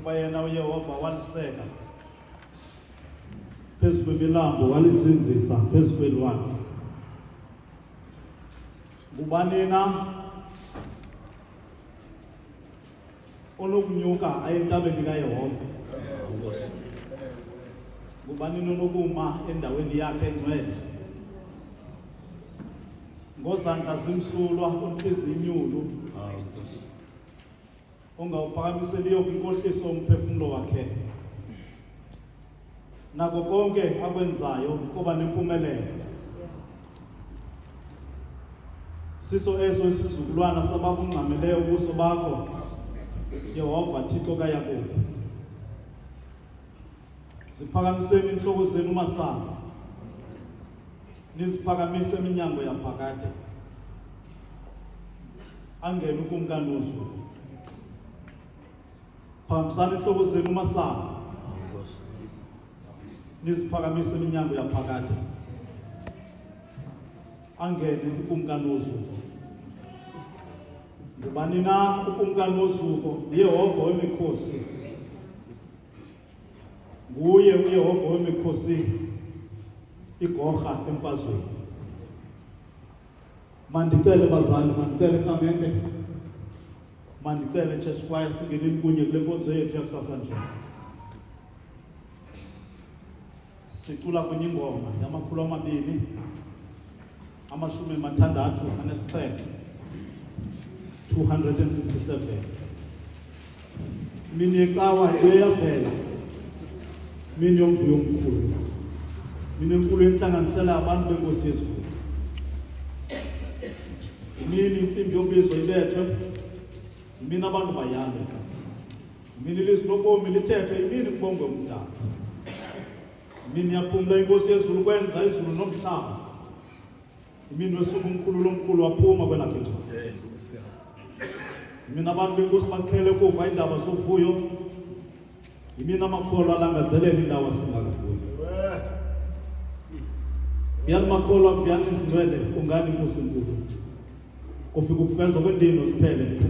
ukuba yena uYehova waliseka phezu kwemilambo walizinzisa phezu kwelwandle. Ngubani na onokunyuka ayentabeni kaYehova? Ngubani onokuma endaweni yakhe engcwele? Ngozandla zimsulwa unhliziyo inyulu ongawuphakamiseliyo kwinkohliso umphefumulo wakhe. Nako konke akwenzayo kuba nempumelelo. Siso eso isizukulwana sabakungqamileyo ubuso bakho, Yehova Thixo kaYakobi. Ziphakamiseni inhloko zenu masango, niziphakamise eminyango yaphakade. Angene ukumkani wozulu. Phakamisani inhloko zenu masango, niziphakamise eminyango yaphakade. Angene ukumkani wozulu. Ngubani na ukumkani wozulu? Yehova wemikhosi. Nguye uYehova wemikhosi, igorha emfazweni. Mandicele bazali, mandicele Rhamente, mandicele church choir singeneni kunye kule nkonzo yethu yakusasa nje. Sicula kunye ingoma yamakhulu 267, 267. Mini yecawa iyavela, mini yomvuyo omkhulu, mini enkulu enhlanganisela abantu benkosi yezulu. Mini insimbi yobizo ibethwe, mini abantu bayalwe, mini ilizwi lobomi lithethwe, mini kubongwe umdala. Mini yaphumla inkosi yezulu kwenza izulu nomhlaba. Mini wesuku omkhulu waphuma kwelakhe icala. Mini abantu benkosi bakhele kuva indaba zovuyo. Imini amakholwa alangazelela indawo singakakuyo. Yali makholwa kuyani izingcwele ungani inkosi enkulu. Kufika ukufezwa kwendino siphele.